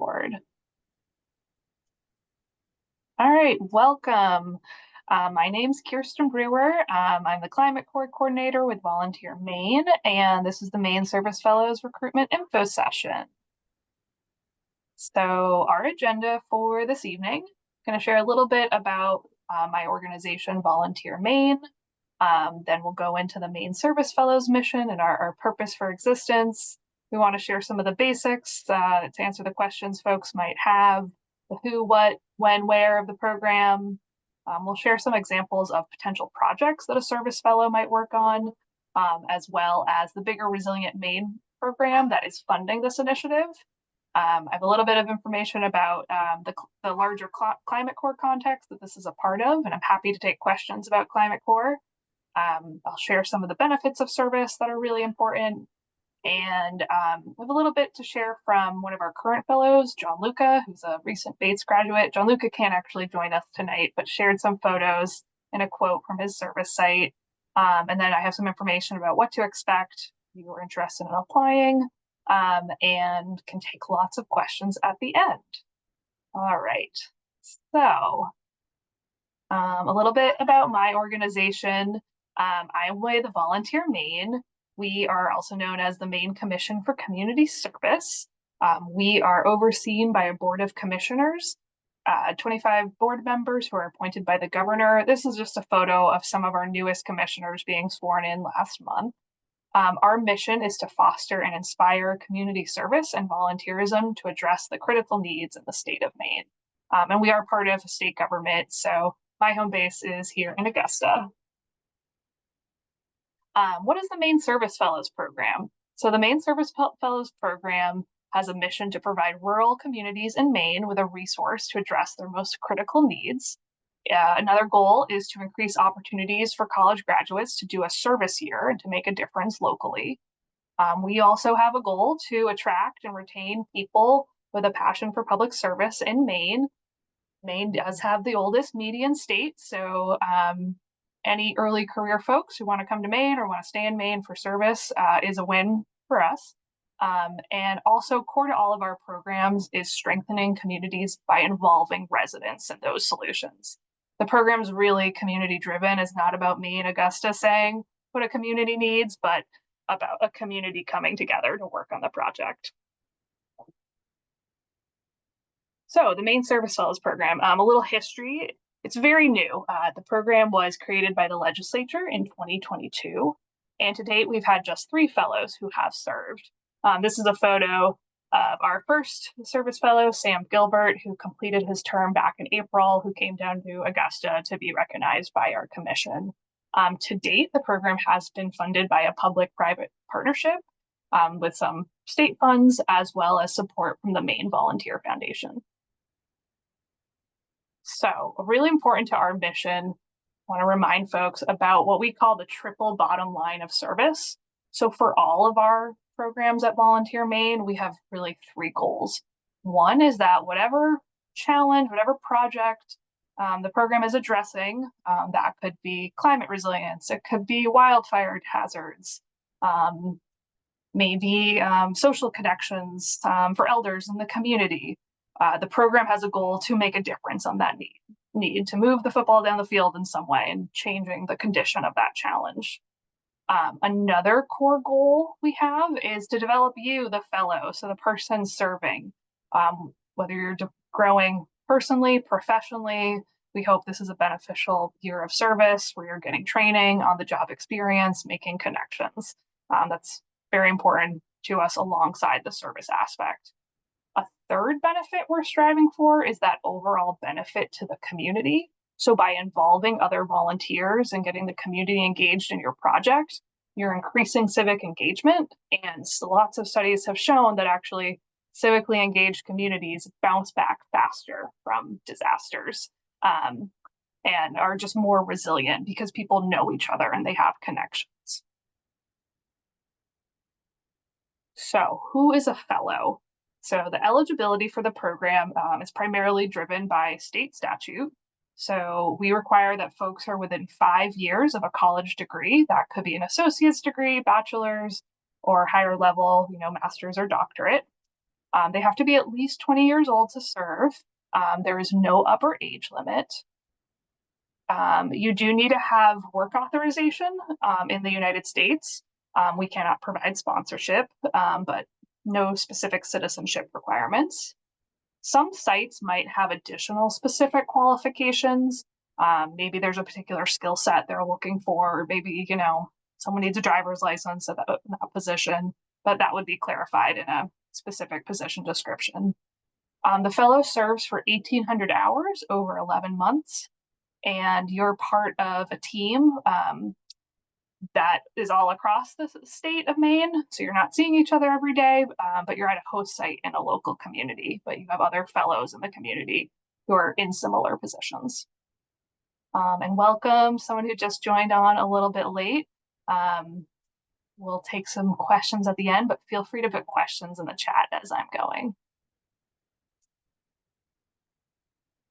record. All right, welcome. My name's Kirsten Brewer. I'm the Climate Corps Coordinator with Volunteer Maine, and this is the Maine Service Fellows Recruitment Info Session. So our agenda for this evening, I'm going to share a little bit about my organization, Volunteer Maine. Then we'll go into the Maine Service Fellows mission and our purpose for existence. We want to share some of the basics to answer the questions folks might have, the who, what, when, where of the program. We'll share some examples of potential projects that a service fellow might work on, as well as the bigger Resilient Maine program that is funding this initiative. I have a little bit of information about the larger Climate Corps context that this is a part of, and I'm happy to take questions about Climate Corps. I'll share some of the benefits of service that are really important, and we have a little bit to share from one of our current fellows, John Luca, who's a recent Bates graduate. John Luca can't actually join us tonight, but shared some photos and a quote from his service site. And then I have some information about what to expect if you are interested in applying, and can take lots of questions at the end. All right, so a little bit about my organization. I'm with Volunteer Maine. We are also known as the Maine Commission for Community Service. We are overseen by a board of commissioners, 25 board members who are appointed by the governor. This is just a photo of some of our newest commissioners being sworn in last month. Our mission is to foster and inspire community service and volunteerism to address the critical needs in the state of Maine. And we are part of a state government, so my home base is here in Augusta. What is the Maine Service Fellows program? So the Maine Service Fellows program has a mission to provide rural communities in Maine with a resource to address their most critical needs. Another goal is to increase opportunities for college graduates to do a service year and to make a difference locally. We also have a goal to attract and retain people with a passion for public service in Maine. Maine does have the oldest median state, so any early career folks who want to come to Maine or want to stay in Maine for service is a win for us. And also core to all of our programs is strengthening communities by involving residents in those solutions. The program is really community driven. It's not about me and Augusta saying what a community needs, but about a community coming together to work on the project. So the Maine Service Fellows program, a little history. It's very new. The program was created by the legislature in 2022, and to date we've had just 3 fellows who have served. This is a photo of our first service fellow, Sam Gilbert, who completed his term back in April, who came down to Augusta to be recognized by our commission. To date, the program has been funded by a public-private partnership with some state funds, as well as support from the Maine Volunteer Foundation. So really important to our mission, I want to remind folks about what we call the triple bottom line of service. So for all of our programs at Volunteer Maine, we have really 3 goals. One is that whatever challenge, whatever project the program is addressing, that could be climate resilience, it could be wildfire hazards, maybe social connections for elders in the community. The program has a goal to make a difference on that need to move the football down the field in some way and changing the condition of that challenge. Another core goal we have is to develop you, the fellow, so the person serving. Whether you're growing personally, professionally, we hope this is a beneficial year of service where you're getting training, on-the-job experience, making connections. That's very important to us alongside the service aspect. A third benefit we're striving for is that overall benefit to the community. So by involving other volunteers and getting the community engaged in your project, you're increasing civic engagement. And lots of studies have shown that actually civically engaged communities bounce back faster from disasters and are just more resilient because people know each other and they have connections. So who is a fellow? So the eligibility for the program is primarily driven by state statute. So we require that folks are within 5 years of a college degree. That could be an associate's degree, bachelor's, or higher level, master's or doctorate. They have to be at least 20 years old to serve. There is no upper age limit. You do need to have work authorization in the United States. We cannot provide sponsorship, but no specific citizenship requirements. Some sites might have additional specific qualifications. Maybe there's a particular skill set they're looking for, or maybe, someone needs a driver's license in that position, but that would be clarified in a specific position description. The fellow serves for 1,800 hours over 11 months, and you're part of a team that is all across the state of Maine. So you're not seeing each other every day, but you're at a host site in a local community, but you have other fellows in the community who are in similar positions. And welcome someone who just joined on a little bit late. We'll take some questions at the end, but feel free to put questions in the chat as I'm going.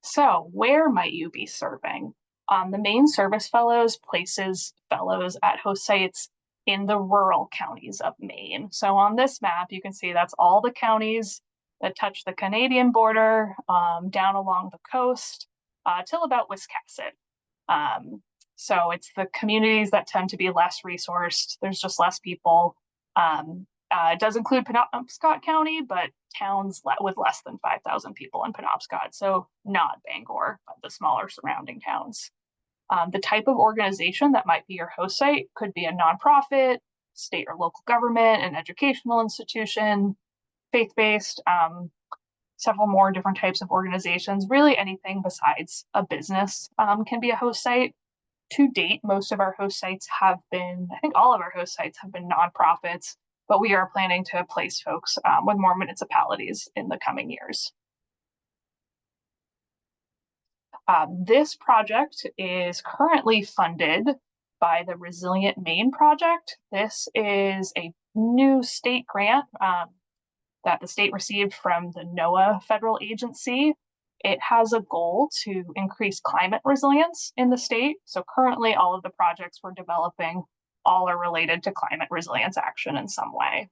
So where might you be serving? The Maine Service Fellows places fellows at host sites in the rural counties of Maine. So on this map, you can see that's all the counties that touch the Canadian border, down along the coast, till about Wiscasset. So it's the communities that tend to be less resourced. There's just less people. It does include Penobscot County, but towns with less than 5,000 people in Penobscot. So not Bangor, but the smaller surrounding towns. The type of organization that might be your host site could be a nonprofit, state or local government, an educational institution, faith-based, several more different types of organizations. Really anything besides a business can be a host site. To date, most of our host sites have been, I think all of our host sites have been nonprofits, but we are planning to place folks with more municipalities in the coming years. This project is currently funded by the Resilient Maine Project. This is a new state grant that the state received from the NOAA federal agency. It has a goal to increase climate resilience in the state. So currently all of the projects we're developing all are related to climate resilience action in some way.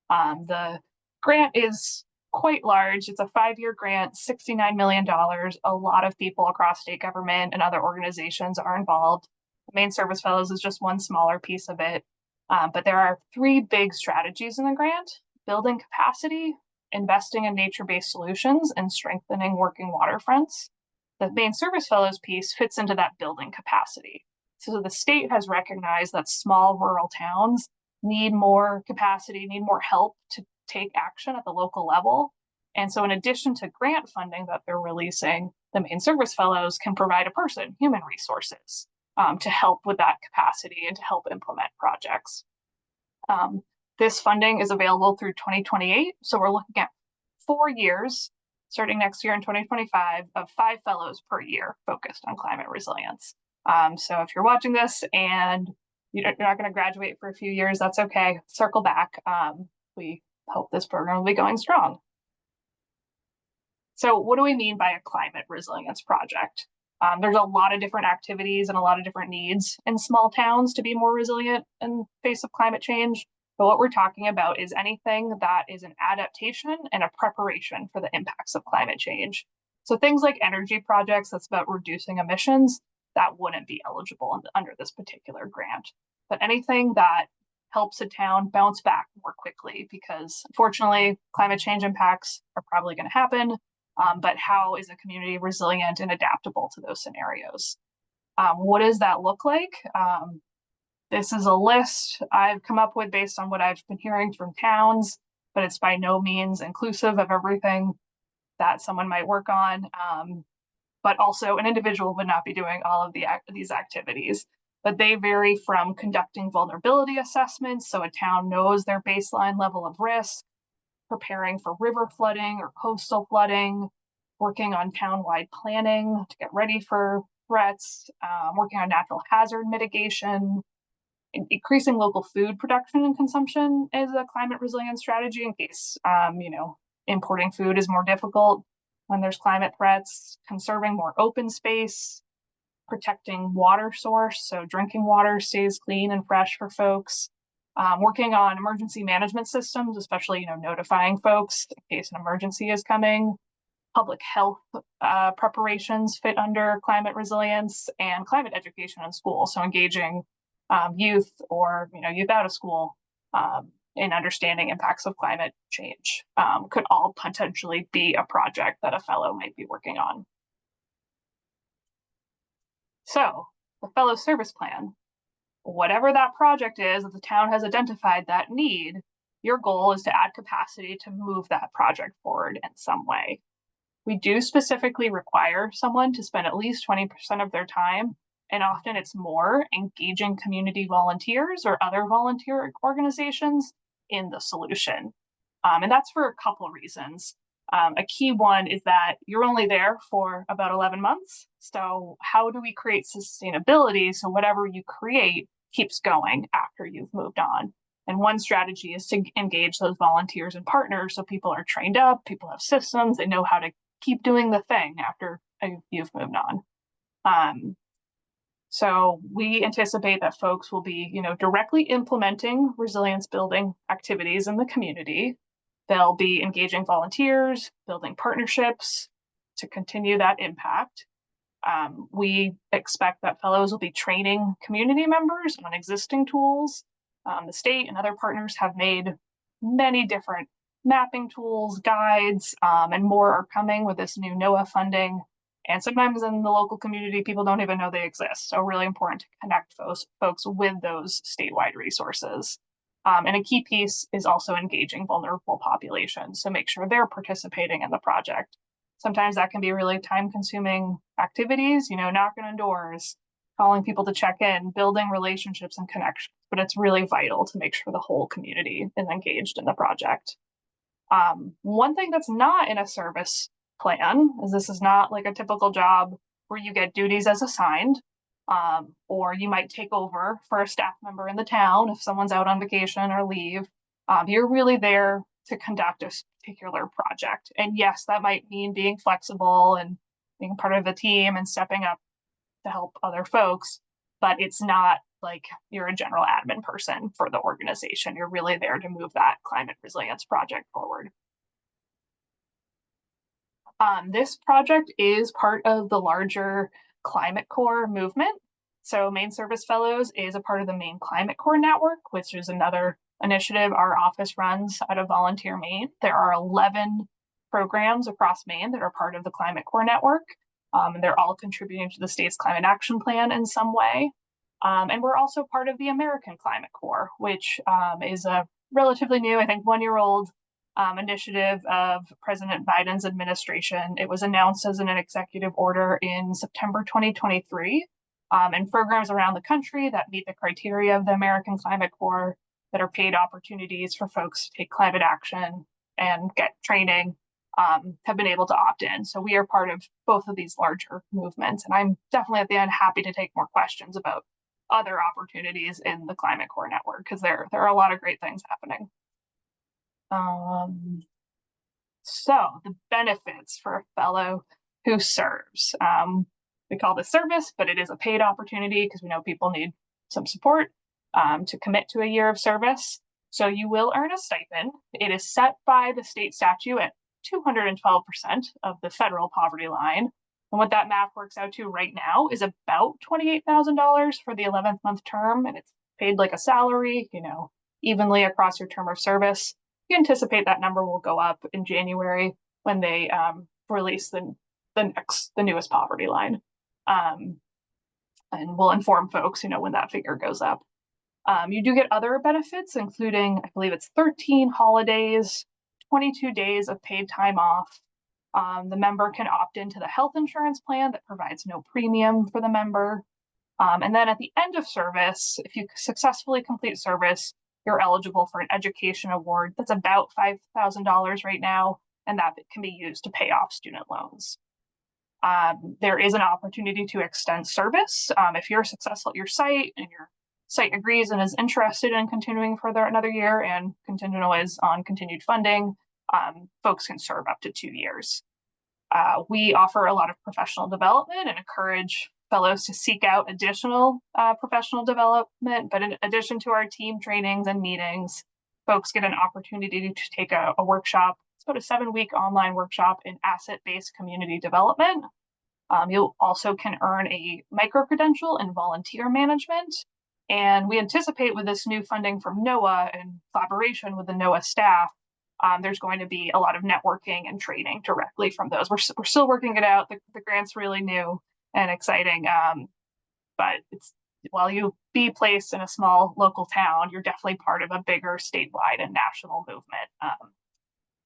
The grant is quite large. It's a 5-year grant, $69 million. A lot of people across state government and other organizations are involved. Maine Service Fellows is just one smaller piece of it. But there are 3 big strategies in the grant: building capacity, investing in nature-based solutions, and strengthening working waterfronts. The Maine Service Fellows piece fits into that building capacity. So the state has recognized that small rural towns need more capacity, need more help to take action at the local level. And so in addition to grant funding that they're releasing, the Maine Service Fellows can provide a person, human resources, to help with that capacity and to help implement projects. This funding is available through 2028. So we're looking at 4 years, starting next year in 2025, of 5 fellows per year focused on climate resilience. So if you're watching this and you're not going to graduate for a few years, that's okay. Circle back. We hope this program will be going strong. So what do we mean by a climate resilience project? There's a lot of different activities and a lot of different needs in small towns to be more resilient in face of climate change. But what we're talking about is anything that is an adaptation and a preparation for the impacts of climate change. So things like energy projects, that's about reducing emissions, that wouldn't be eligible under this particular grant. But anything that helps a town bounce back more quickly, because unfortunately, climate change impacts are probably going to happen. But how is a community resilient and adaptable to those scenarios? What does that look like? This is a list I've come up with based on what I've been hearing from towns, but it's by no means inclusive of everything that someone might work on. But also an individual would not be doing all of these activities. But they vary from conducting vulnerability assessments, so a town knows their baseline level of risk, preparing for river flooding or coastal flooding, working on town-wide planning to get ready for threats, working on natural hazard mitigation. Increasing local food production and consumption is a climate resilience strategy in case, importing food is more difficult when there's climate threats. Conserving more open space, protecting water source, so drinking water stays clean and fresh for folks. working on emergency management systems, especially, notifying folks in case an emergency is coming. Public health preparations fit under climate resilience, and climate education in school. So engaging youth or youth out of school in understanding impacts of climate change could all potentially be a project that a fellow might be working on. So the fellow service plan, whatever that project is that the town has identified that need, your goal is to add capacity to move that project forward in some way. We do specifically require someone to spend at least 20% of their time, and often it's more, engaging community volunteers or other volunteer organizations in the solution. And that's for a couple of reasons. A key one is that you're only there for about 11 months. So how do we create sustainability so whatever you create keeps going after you've moved on? And one strategy is to engage those volunteers and partners so people are trained up, people have systems, they know how to keep doing the thing after you've moved on. So we anticipate that folks will be, directly implementing resilience building activities in the community. They'll be engaging volunteers, building partnerships to continue that impact. We expect that fellows will be training community members on existing tools. The state and other partners have made many different mapping tools, guides, and more are coming with this new NOAA funding. And sometimes in the local community, people don't even know they exist. So really important to connect folks with those statewide resources. And a key piece is also engaging vulnerable populations. So make sure they're participating in the project. Sometimes that can be really time-consuming activities, knocking on doors, calling people to check in, building relationships and connections. But it's really vital to make sure the whole community is engaged in the project. One thing that's not in a service plan is this is not like a typical job where you get duties as assigned, or you might take over for a staff member in the town if someone's out on vacation or leave. You're really there to conduct a particular project. And yes, that might mean being flexible and being part of the team and stepping up to help other folks, but it's not like you're a general admin person for the organization. You're really there to move that climate resilience project forward. This project is part of the larger Climate Corps movement. So Maine Service Fellows is a part of the Maine Climate Corps Network, which is another initiative our office runs out of Volunteer Maine. There are 11 programs across Maine that are part of the Climate Corps Network, and they're all contributing to the state's climate action plan in some way. And we're also part of the American Climate Corps, which is a relatively new, I think, one-year-old initiative of President Biden's administration. It was announced as an executive order in September 2023, and programs around the country that meet the criteria of the American Climate Corps that are paid opportunities for folks to take climate action and get training have been able to opt in. So we are part of both of these larger movements, and I'm definitely at the end happy to take more questions about other opportunities in the Climate Corps Network because there are a lot of great things happening. So the benefits for a fellow who serves. We call this service, but it is a paid opportunity because we know people need some support to commit to a year of service. So you will earn a stipend. It is set by the state statute at 212% of the federal poverty line. And what that math works out to right now is about $28,000 for the 11th month term, and it's paid like a salary, evenly across your term of service. You anticipate that number will go up in January when they release the newest poverty line. And we'll inform folks, when that figure goes up. You do get other benefits, including, I believe it's 13 holidays, 22 days of paid time off. The member can opt into the health insurance plan that provides no premium for the member. And then at the end of service, if you successfully complete service, you're eligible for an education award that's about $5,000 right now, and that can be used to pay off student loans. There is an opportunity to extend service. If you're successful at your site and your site agrees and is interested in continuing for another year and contingent always on continued funding, folks can serve up to 2 years. We offer a lot of professional development and encourage fellows to seek out additional professional development. But in addition to our team trainings and meetings, folks get an opportunity to take a workshop. It's about a 7-week online workshop in asset-based community development. You also can earn a micro-credential in volunteer management. And we anticipate with this new funding from NOAA and collaboration with the NOAA staff, there's going to be a lot of networking and training directly from those. We're still working it out. The grant's really new and exciting, but while you be placed in a small local town, you're definitely part of a bigger statewide and national movement,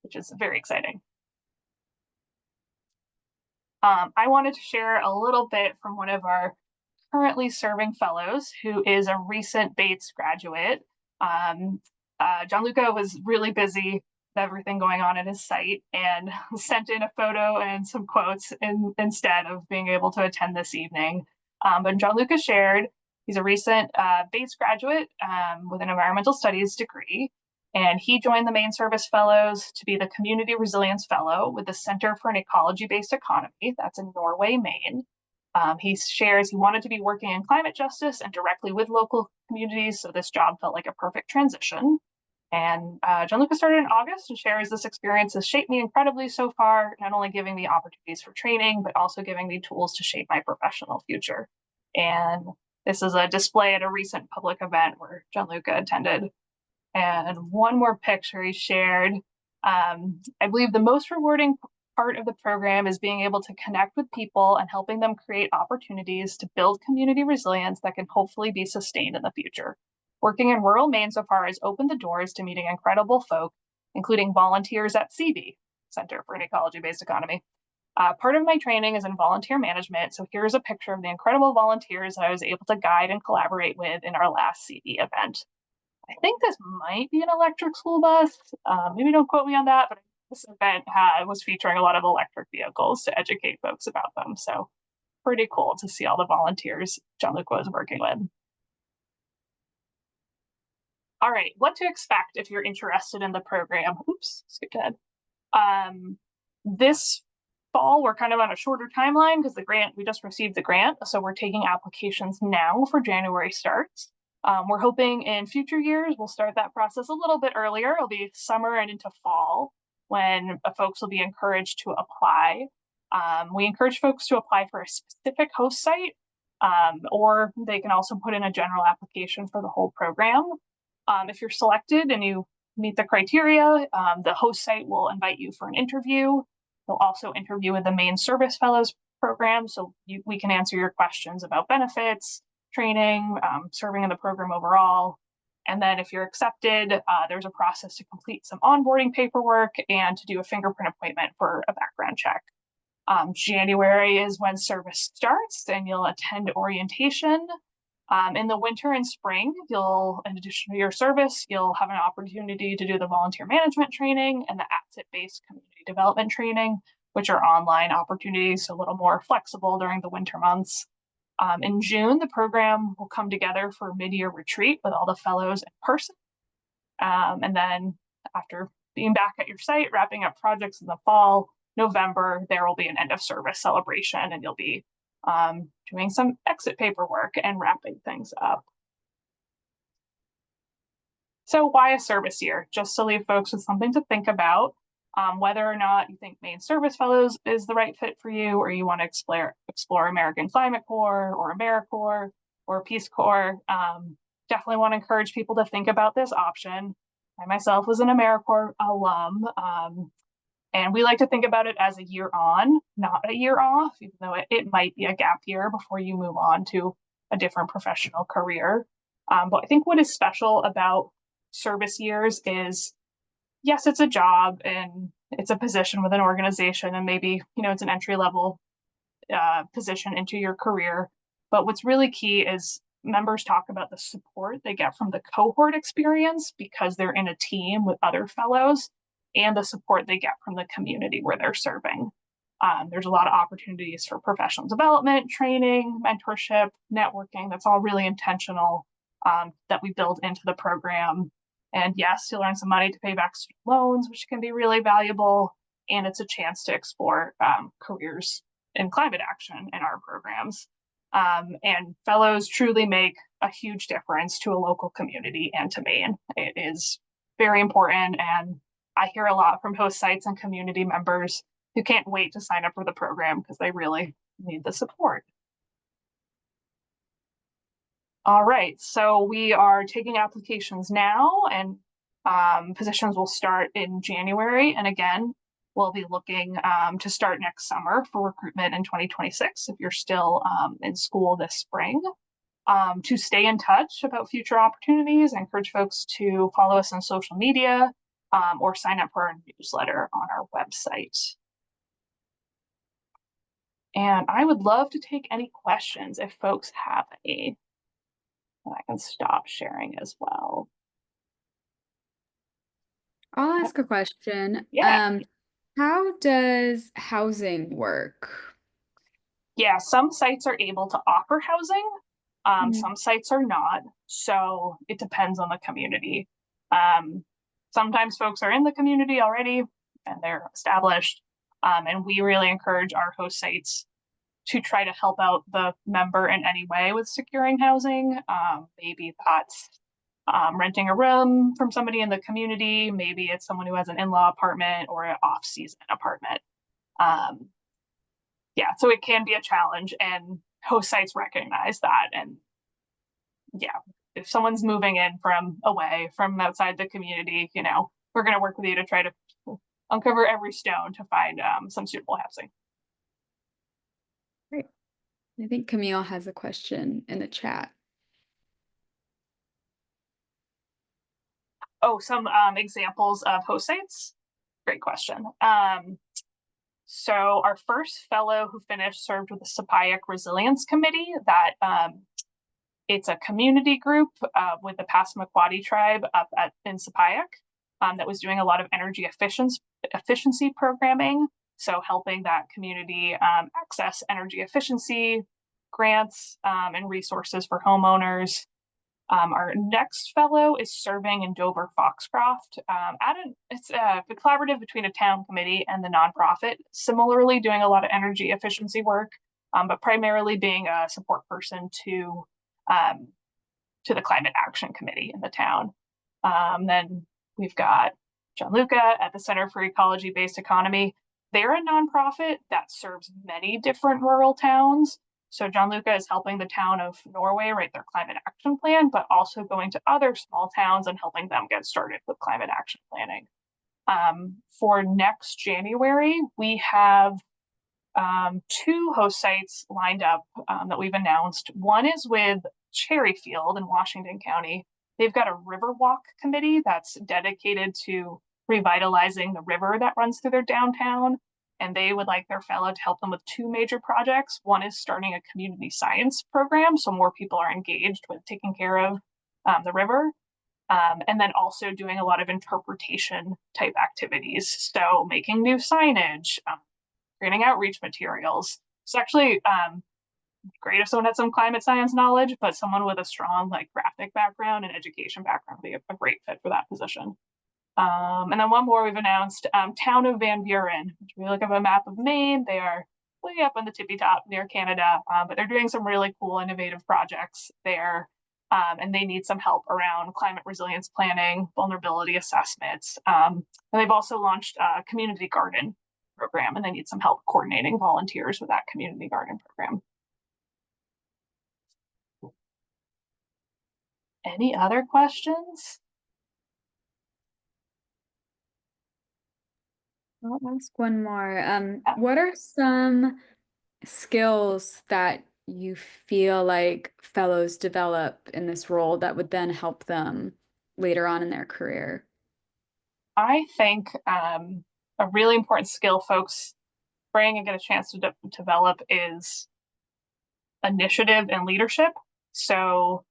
which is very exciting. I wanted to share a little bit from one of our currently serving fellows who is a recent Bates graduate. Gianluca was really busy with everything going on at his site and sent in a photo and some quotes instead of being able to attend this evening. But Gianluca shared he's a recent Bates graduate with an environmental studies degree, and he joined the Maine Service Fellows to be the Community Resilience Fellow with the Center for an Ecology-Based Economy. That's in Norway, Maine. He shares he wanted to be working in climate justice and directly with local communities, so this job felt like a perfect transition. And Gianluca started in August and shares this experience has shaped me incredibly so far, not only giving me opportunities for training, but also giving me tools to shape my professional future. And this is a display at a recent public event where Gianluca attended. And one more picture he shared. I believe the most rewarding part of the program is being able to connect with people and helping them create opportunities to build community resilience that can hopefully be sustained in the future. Working in rural Maine so far has opened the doors to meeting incredible folk, including volunteers at CB, Center for an Ecology-Based Economy. Part of my training is in volunteer management, so here's a picture of the incredible volunteers that I was able to guide and collaborate with in our last CB event. I think this might be an electric school bus. Maybe don't quote me on that, but this event was featuring a lot of electric vehicles to educate folks about them. So pretty cool to see all the volunteers Gianluca was working with. All right, what to expect if you're interested in the program. Oops, skipped ahead. This fall, we're kind of on a shorter timeline because we just received the grant. So we're taking applications now for January starts. We're hoping in future years, we'll start that process a little bit earlier. It'll be summer and into fall when folks will be encouraged to apply. We encourage folks to apply for a specific host site, or they can also put in a general application for the whole program. If you're selected and you meet the criteria, the host site will invite you for an interview. They'll also interview with the Maine Service Fellows program, so we can answer your questions about benefits, training, serving in the program overall. And then if you're accepted, there's a process to complete some onboarding paperwork and to do a fingerprint appointment for a background check. January is when service starts and you'll attend orientation. In the winter and spring, in addition to your service, you'll have an opportunity to do the volunteer management training and the asset-based community development training, which are online opportunities, so a little more flexible during the winter months. In June, the program will come together for a mid-year retreat with all the fellows in person. And then after being back at your site, wrapping up projects in the fall, November, there will be an end of service celebration and you'll be doing some exit paperwork and wrapping things up. So why a service year? Just to leave folks with something to think about. Whether or not you think Maine Service Fellows is the right fit for you, or you want to explore American Climate Corps or AmeriCorps or Peace Corps, definitely want to encourage people to think about this option. I myself was an AmeriCorps alum, and we like to think about it as a year on, not a year off, even though it might be a gap year before you move on to a different professional career. But I think what is special about service years is, yes, it's a job and it's a position with an organization, and maybe, it's an entry-level position into your career. But what's really key is members talk about the support they get from the cohort experience because they're in a team with other fellows, and the support they get from the community where they're serving. There's a lot of opportunities for professional development, training, mentorship, networking. That's all really intentional that we build into the program. And yes, you'll earn some money to pay back student loans, which can be really valuable. And it's a chance to explore careers in climate action in our programs. And fellows truly make a huge difference to a local community and to Maine. It is very important, and I hear a lot from host sites and community members who can't wait to sign up for the program because they really need the support. All right, so we are taking applications now, and positions will start in January. And again, we'll be looking to start next summer for recruitment in 2026 if you're still in school this spring. To stay in touch about future opportunities, I encourage folks to follow us on social media or sign up for our newsletter on our website. And I would love to take any questions if folks have any. And I can stop sharing as well. I'll ask a question. Yeah. How does housing work? Yeah, some sites are able to offer housing. Mm. Some sites are not. So it depends on the community. Um, Sometimes folks are in the community already and they're established. And we really encourage our host sites to try to help out the member in any way with securing housing. Maybe that's renting a room from somebody in the community. Maybe it's someone who has an in-law apartment or an off-season apartment. Um, yeah, so it can be a challenge, and host sites recognize that. And yeah, if someone's moving in from away from outside the community, we're going to work with you to try to uncover every stone to find some suitable housing. Great. I think Camille has a question in the chat. Oh, some examples of host sites. Great question. So our first fellow who finished served with the Sapayak Resilience Committee. It's a community group with the Passamaquoddy tribe up in Sapayak that was doing a lot of energy efficiency programming. So helping that community access energy efficiency grants and resources for homeowners. Our next fellow is serving in Dover Foxcroft. It's a collaborative between a town committee and the nonprofit, similarly doing a lot of energy efficiency work, but primarily being a support person to the Climate Action Committee in the town. Then we've got Gianluca at the Center for Ecology-Based Economy. They're a nonprofit that serves many different rural towns. So Gianluca is helping the town of Norway write their climate action plan, but also going to other small towns and helping them get started with climate action planning. For next January, we have two host sites lined up that we've announced. One is with Cherryfield in Washington County. They've got a river walk committee that's dedicated to revitalizing the river that runs through their downtown. And they would like their fellow to help them with two major projects. One is starting a community science program, so more people are engaged with taking care of the river. And then also doing a lot of interpretation type activities. So making new signage, creating outreach materials. It's actually great if someone had some climate science knowledge, but someone with a strong graphic background and education background would be a great fit for that position. And then one more we've announced, Town of Van Buren. If we look at a map of Maine, they are way up on the tippy top near Canada, but they're doing some really cool, innovative projects there. And they need some help around climate resilience planning, vulnerability assessments. And they've also launched a community garden program, and they need some help coordinating volunteers with that community garden program. Any other questions? I'll ask one more. What are some skills that you feel like fellows develop in this role that would then help them later on in their career? I think a really important skill folks bring and get a chance to develop is initiative and leadership. So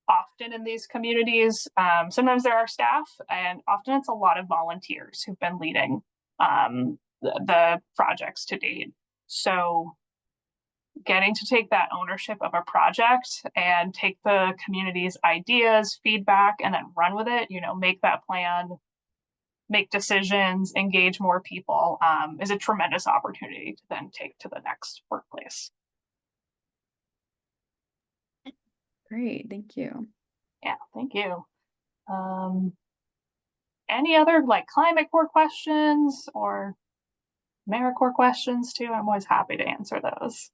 often in these communities, sometimes there are staff, and often it's a lot of volunteers who've been leading the projects to date. So getting to take that ownership of a project and take the community's ideas, feedback, and then run with it, make that plan, make decisions, engage more people, is a tremendous opportunity to then take to the next workplace. Great. Thank you. Yeah, thank you. Any other like climate core questions or AmeriCorps questions too? I'm always happy to answer those.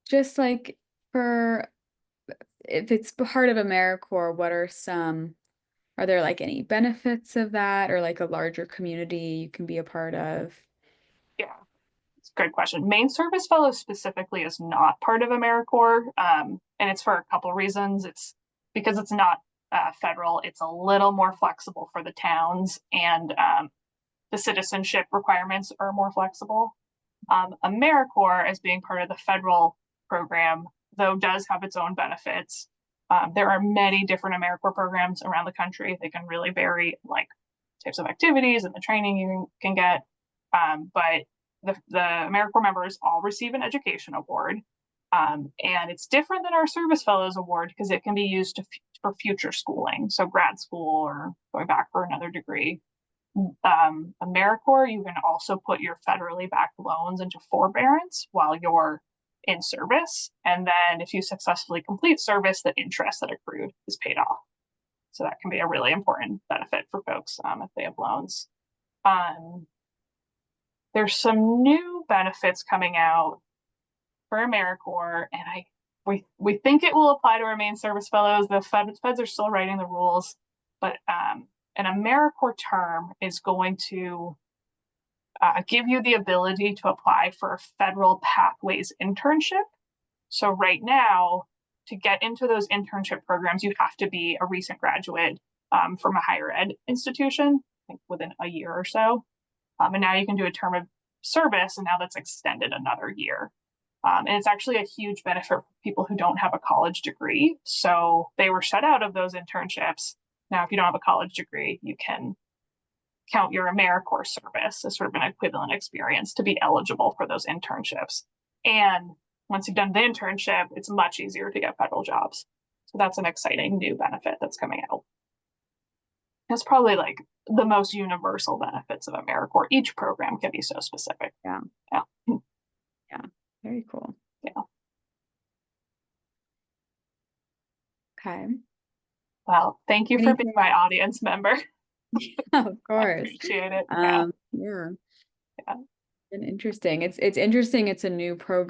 Just like for if it's part of AmeriCorps, are there like any benefits of that or like a larger community you can be a part of? Yeah, it's a good question. Maine Service Fellows specifically is not part of AmeriCorps, and it's for a couple reasons. It's because it's not federal. It's a little more flexible for the towns, and the citizenship requirements are more flexible. AmeriCorps, as being part of the federal program, though, does have its own benefits. There are many different AmeriCorps programs around the country. They can really vary, like types of activities and the training you can get. But the AmeriCorps members all receive an education award. And it's different than our Service Fellows Award because it can be used for future schooling, so grad school or going back for another degree. AmeriCorps, you can also put your federally backed loans into forbearance while you're in service. And then if you successfully complete service, the interest that accrued is paid off. So that can be a really important benefit for folks if they have loans. There's some new benefits coming out for AmeriCorps, and we think it will apply to our Maine Service Fellows. The feds are still writing the rules, but an AmeriCorps term is going to give you the ability to apply for a federal pathways internship. So right now, to get into those internship programs, you have to be a recent graduate from a higher ed institution, I think within a year or so. And now you can do a term of service, and now that's extended another year. And it's actually a huge benefit for people who don't have a college degree. So they were shut out of those internships. Now, if you don't have a college degree, you can count your AmeriCorps service as sort of an equivalent experience to be eligible for those internships. And once you've done the internship, it's much easier to get federal jobs. So that's an exciting new benefit that's coming out. That's probably like the most universal benefits of AmeriCorps. Each program can be so specific. Yeah. Yeah. Yeah. Very cool. Yeah. Okay. Well, thank you for being my audience member. Yeah, of course. I appreciate it. Yeah. Yeah. Interesting. It's interesting. It's a new program.